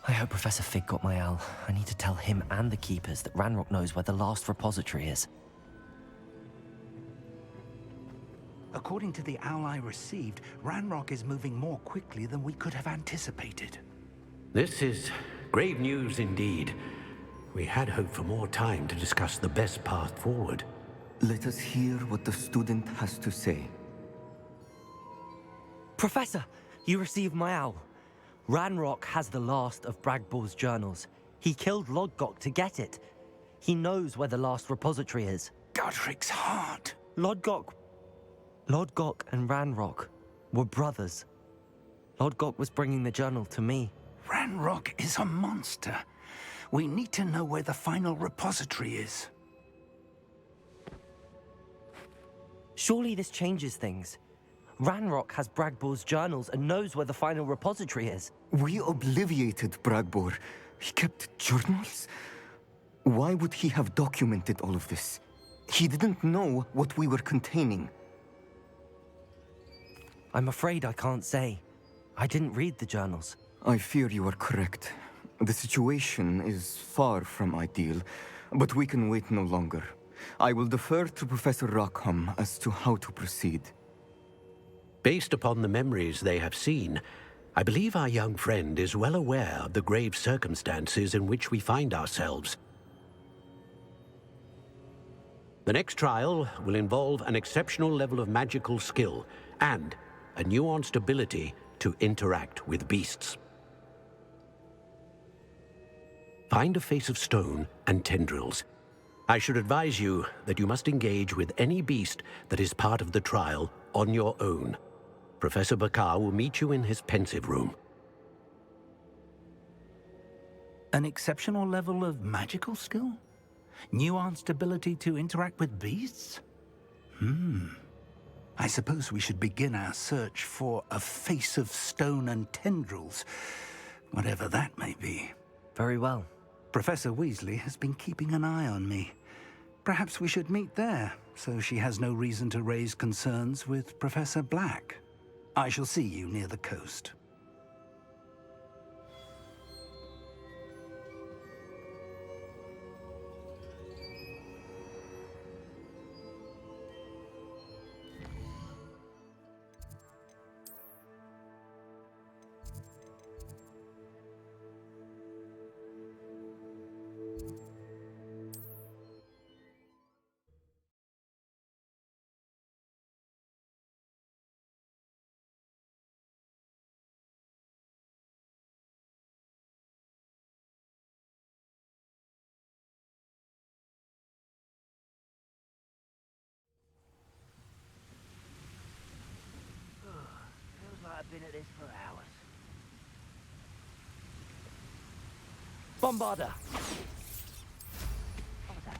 I hope Professor Fig got my owl. I need to tell him and the Keepers that Ranrock knows where the last repository is. According to the owl I received, Ranrock is moving more quickly than we could have anticipated. This is grave news indeed. We had hoped for more time to discuss the best path forward. Let us hear what the student has to say. Professor, you received my owl. Ranrock has the last of Bragbor's journals. He killed Lodgok to get it. He knows where the last repository is. Godric's heart. Lodgok and Ranrock were brothers. Lodgok was bringing the journal to me. Ranrock is a monster. We need to know where the final repository is. Surely this changes things. Ranrock has Bragbor's journals and knows where the final repository is. We obliviated Bragbor. He kept journals? Why would he have documented all of this? He didn't know what we were containing. I'm afraid I can't say. I didn't read the journals. I fear you are correct. The situation is far from ideal, but we can wait no longer. I will defer to Professor Rockham as to how to proceed. Based upon the memories they have seen, I believe our young friend is well aware of the grave circumstances in which we find ourselves. The next trial will involve an exceptional level of magical skill and a nuanced ability to interact with beasts. Find a face of stone and tendrils. I should advise you that you must engage with any beast that is part of the trial on your own. Professor Bakar will meet you in his pensive room. An exceptional level of magical skill? Nuanced ability to interact with beasts? I suppose we should begin our search for a face of stone and tendrils, whatever that may be. Very well. Professor Weasley has been keeping an eye on me. Perhaps we should meet there, so she has no reason to raise concerns with Professor Black. I shall see you near the coast. I've been at this for hours. Bombarder! What was that?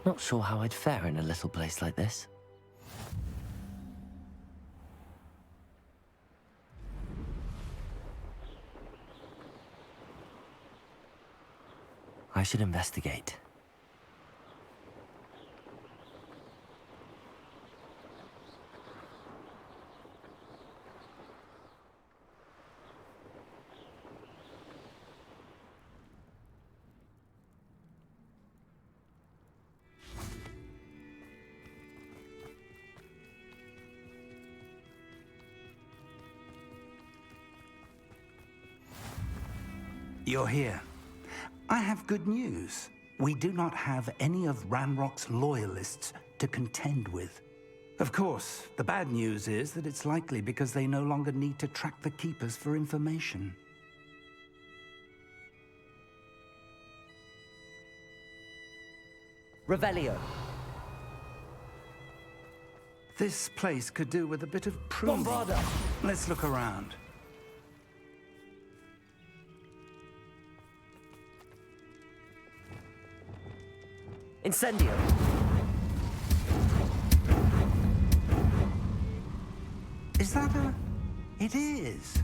Not sure how I'd fare in a little place like this. I should investigate. You're here. I have good news. We do not have any of Ranrock's loyalists to contend with. Of course, the bad news is that it's likely because they no longer need to track the Keepers for information. Revelio. This place could do with a bit of pruning. Bombarda. Let's look around. Incendio. Is that a... It is.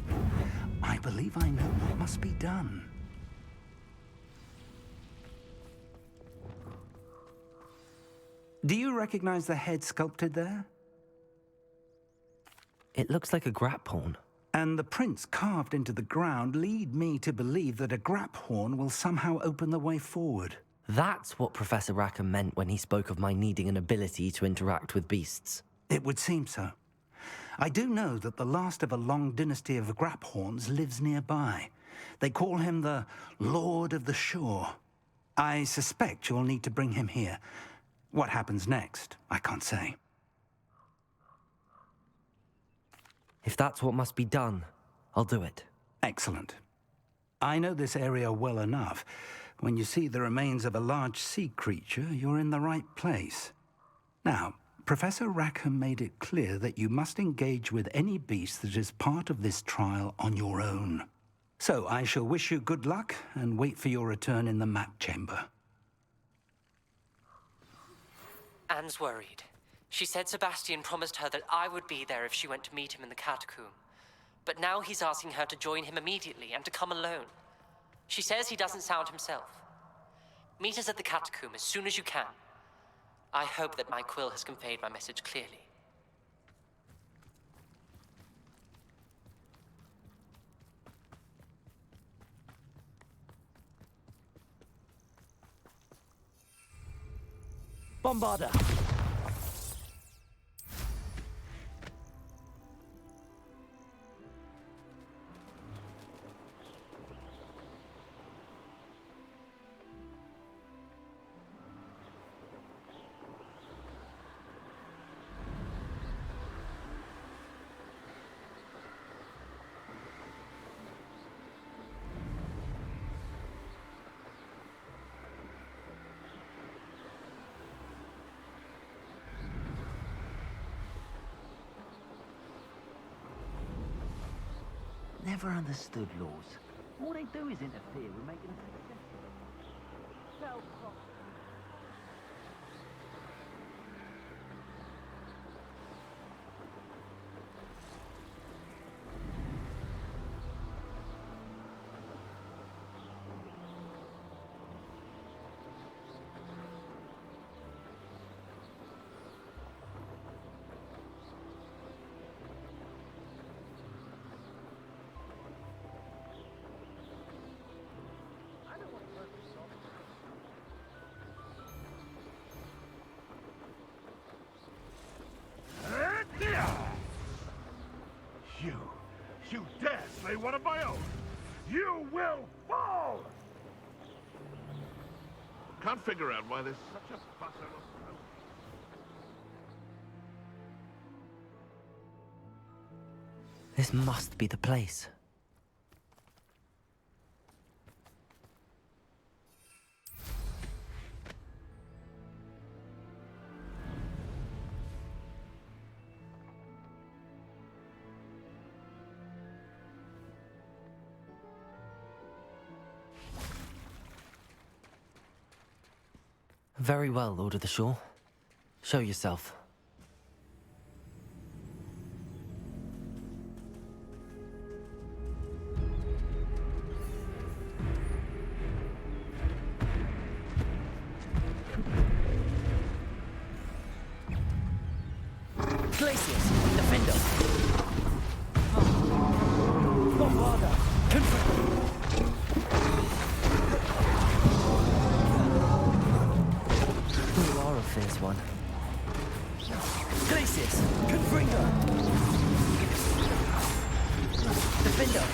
I believe I know what must be done. Do you recognize the head sculpted there? It looks like a grap horn. And the prints carved into the ground lead me to believe that a grap horn will somehow open the way forward. That's what Professor Rackham meant when he spoke of my needing an ability to interact with beasts. It would seem so. I do know that the last of a long dynasty of Graphorns lives nearby. They call him the Lord of the Shore. I suspect you'll need to bring him here. What happens next, I can't say. If that's what must be done, I'll do it. Excellent. I know this area well enough. When you see the remains of a large sea creature, you're in the right place. Now, Professor Rackham made it clear that you must engage with any beast that is part of this trial on your own. So I shall wish you good luck and wait for your return in the map chamber. Anne's worried. She said Sebastian promised her that I would be there if she went to meet him in the catacomb. But now he's asking her to join him immediately and to come alone. She says he doesn't sound himself. Meet us at the catacomb as soon as you can. I hope that my quill has conveyed my message clearly. Bombarda! Never understood laws. All they do is interfere with making us successful. You dare slay one of my own! You will fall! Can't figure out why there's such a fuss over... This must be the place. Very well, Lord of the Shore. Show yourself. Glacius, defender. Bombarda, confirm. You are a fierce one. Glacius, Confringo. Defender.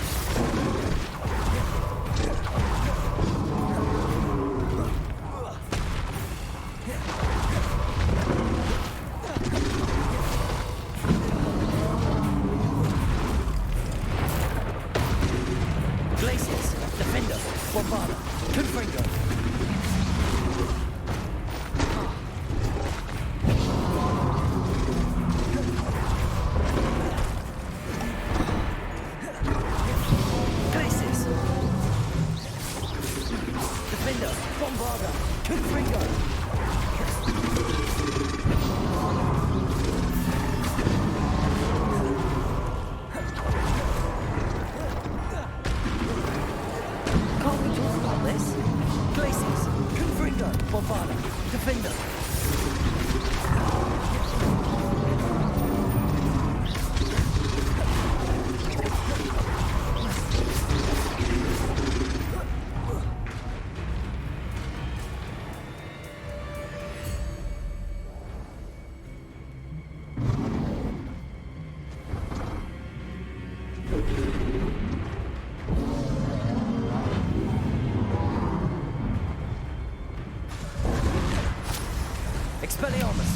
Expelliarmus!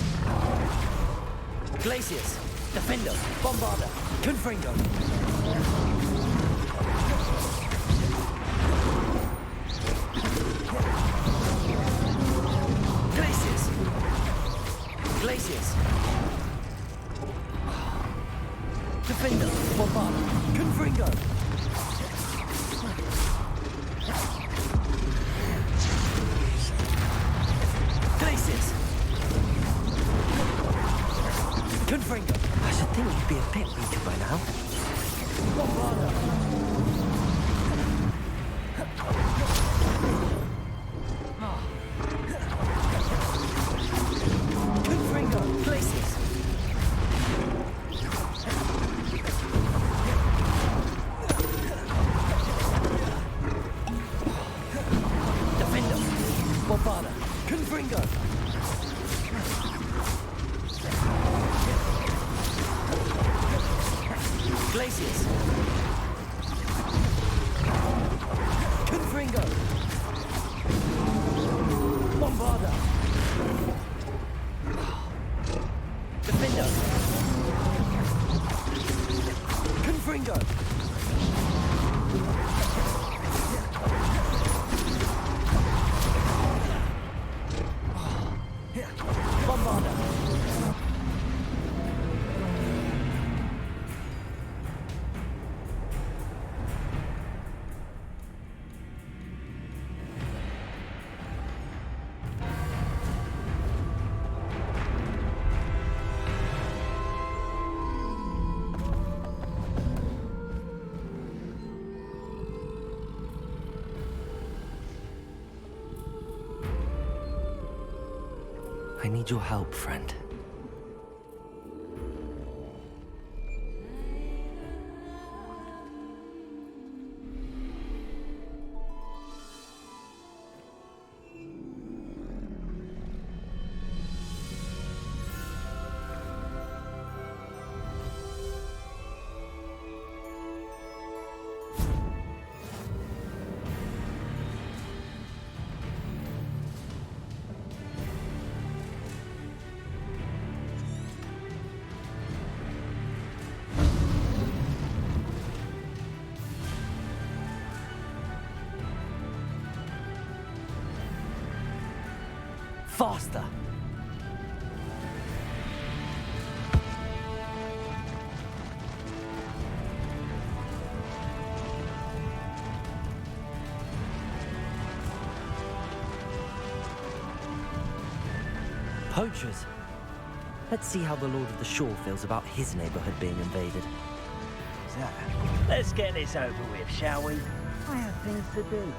Glacius! Defender! Bombarder! Confringo! Glacius! Glacius! Defender! Bombarder! Confringo! Glacius! Confringo! I should think you'd be a bit weaker by now. Bombarder! Confringo! Glacius! Defender! Bombarder! Confringo! Glacius! Confringo! Bombarder! Defender! Confringo! Bombarder! I need your help, friend. Faster! Poachers. Let's see how the Lord of the Shore feels about his neighborhood being invaded. So, let's get this over with, shall we? I have things to do.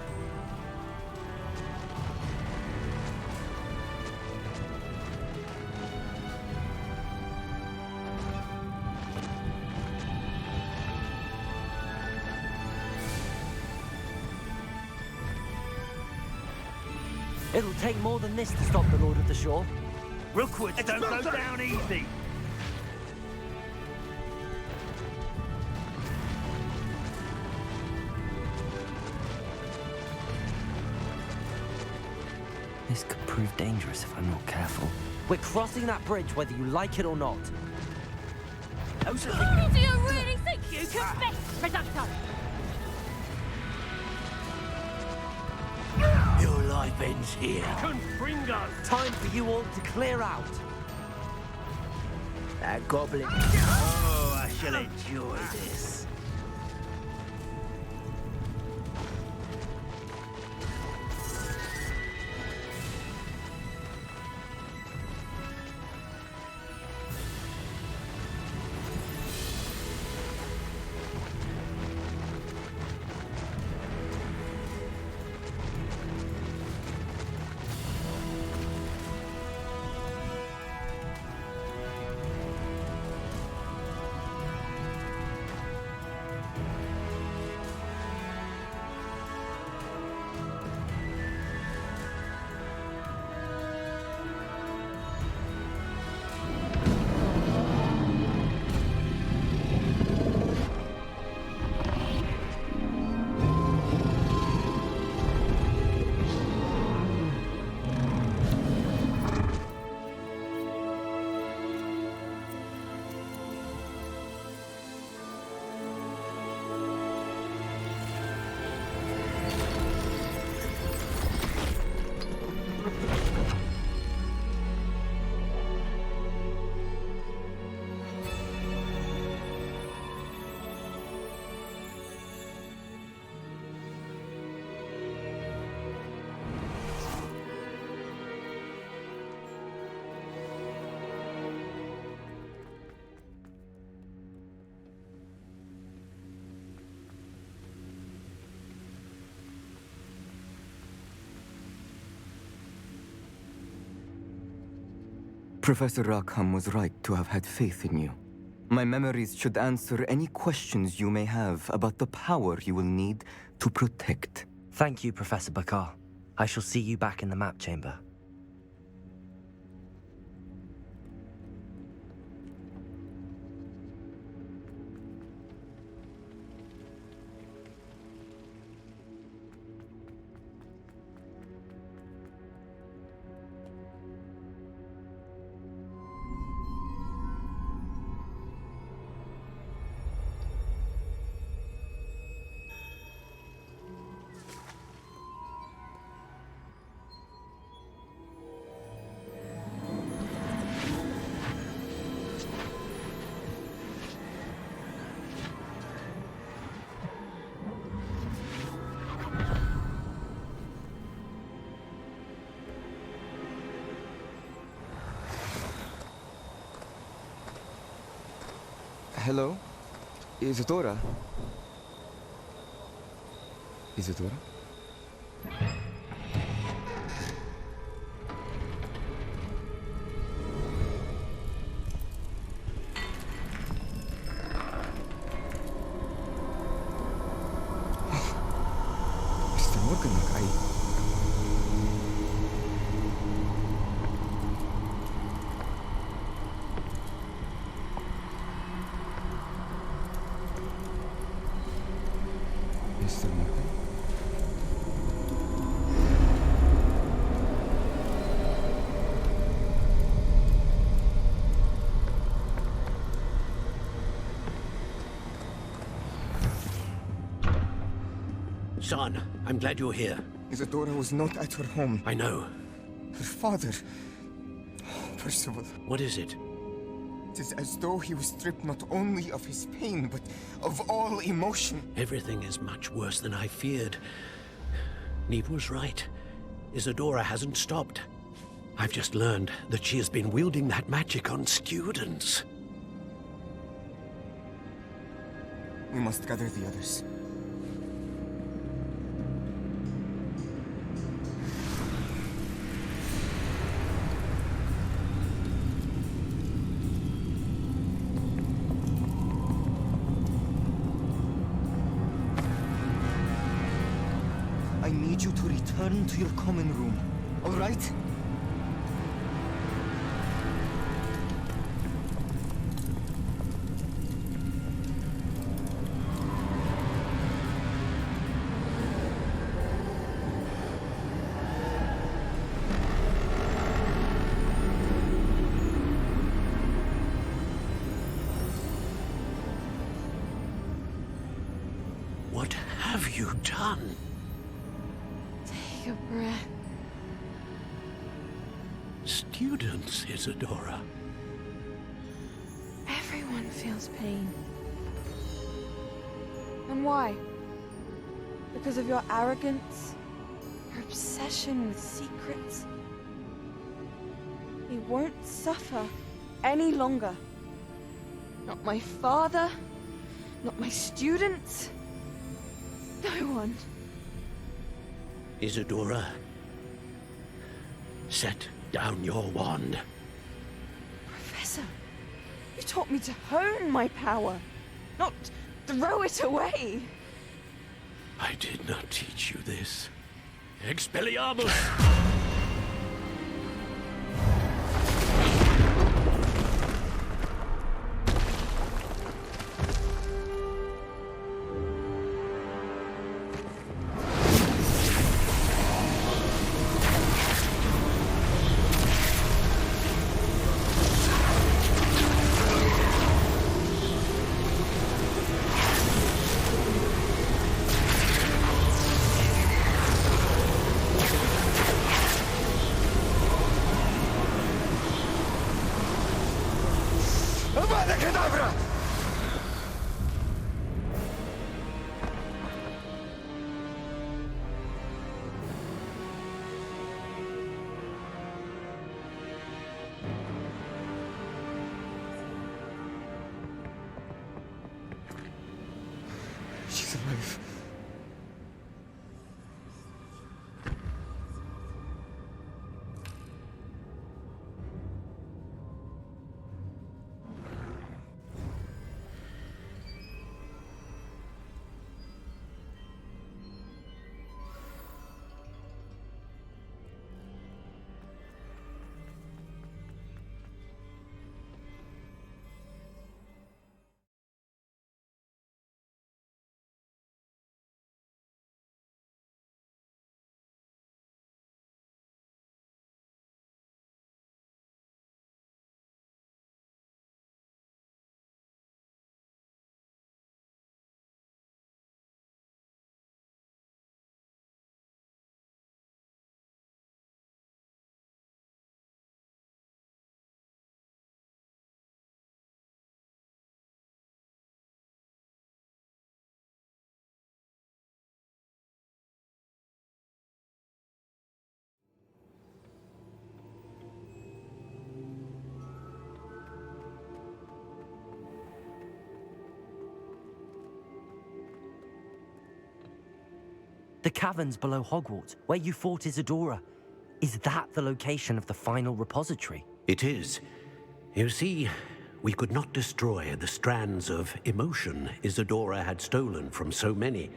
It'll take more than this to stop the Lord of the Shore. Rookwood, don't go down easy. This could prove dangerous if I'm not careful. We're crossing that bridge whether you like it or not. Those are Who do you really think you can best, Reducto? Your life ends here. Confringo! Time for you all to clear out. That goblin. Oh, I shall enjoy this. Professor Rackham was right to have had faith in you. My memories should answer any questions you may have about the power you will need to protect. Thank you, Professor Bakar. I shall see you back in the map chamber. Hello? Isadora? Isadora? Mr. Morgan, Mr. Morgan? Son, I'm glad you're here. Isadora was not at her home. I know. Her father... Percival. What is it? It is as though he was stripped not only of his pain, but of all emotion. Everything is much worse than I feared. Neve was right. Isadora hasn't stopped. I've just learned that she has been wielding that magic on students. We must gather the others. I need you to return to your common room, all right? What have you done? Take a breath. Students, Isadora. Everyone feels pain. And why? Because of your arrogance? Your obsession with secrets? We won't suffer any longer. Not my father, not my students, no one. Isadora, set down your wand. Professor, you taught me to hone my power, not throw it away. I did not teach you this. Expelliarmus! She's alive. The caverns below Hogwarts, where you fought Isadora. Is that the location of the final repository? It is. You see, we could not destroy the strands of emotion Isadora had stolen from so many.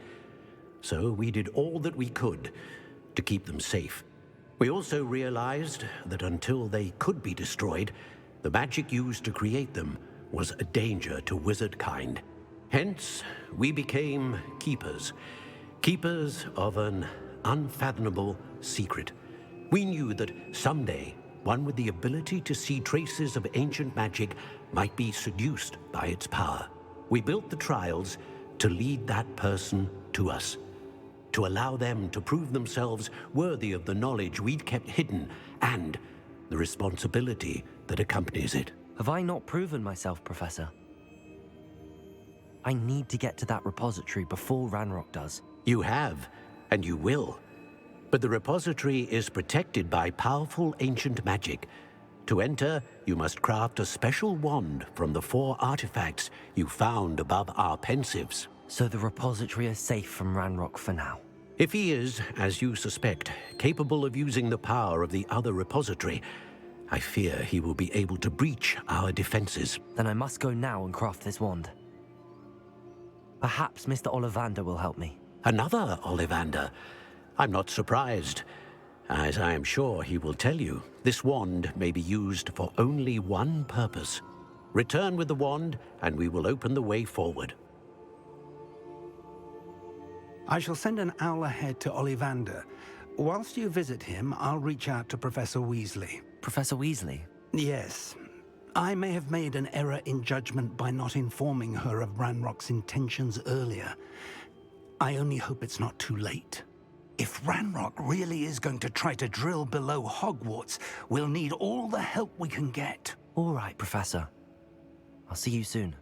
So we did all that we could to keep them safe. We also realized that until they could be destroyed, the magic used to create them was a danger to wizard kind. Hence, we became keepers. Keepers of an unfathomable secret. We knew that someday, one with the ability to see traces of ancient magic might be seduced by its power. We built the trials to lead that person to us, to allow them to prove themselves worthy of the knowledge we'd kept hidden and the responsibility that accompanies it. Have I not proven myself, Professor? I need to get to that repository before Ranrock does. You have, and you will. But the repository is protected by powerful ancient magic. To enter, you must craft a special wand from the 4 artifacts you found above our pensives. So the repository is safe from Ranrock for now. If he is, as you suspect, capable of using the power of the other repository, I fear he will be able to breach our defenses. Then I must go now and craft this wand. Perhaps Mr. Ollivander will help me. Another Ollivander? I'm not surprised. As I am sure he will tell you, this wand may be used for only one purpose. Return with the wand, and we will open the way forward. I shall send an owl ahead to Ollivander. Whilst you visit him, I'll reach out to Professor Weasley. Professor Weasley? Yes. I may have made an error in judgment by not informing her of Ranrock's intentions earlier. I only hope it's not too late. If Ranrock really is going to try to drill below Hogwarts, we'll need all the help we can get. All right, Professor. I'll see you soon.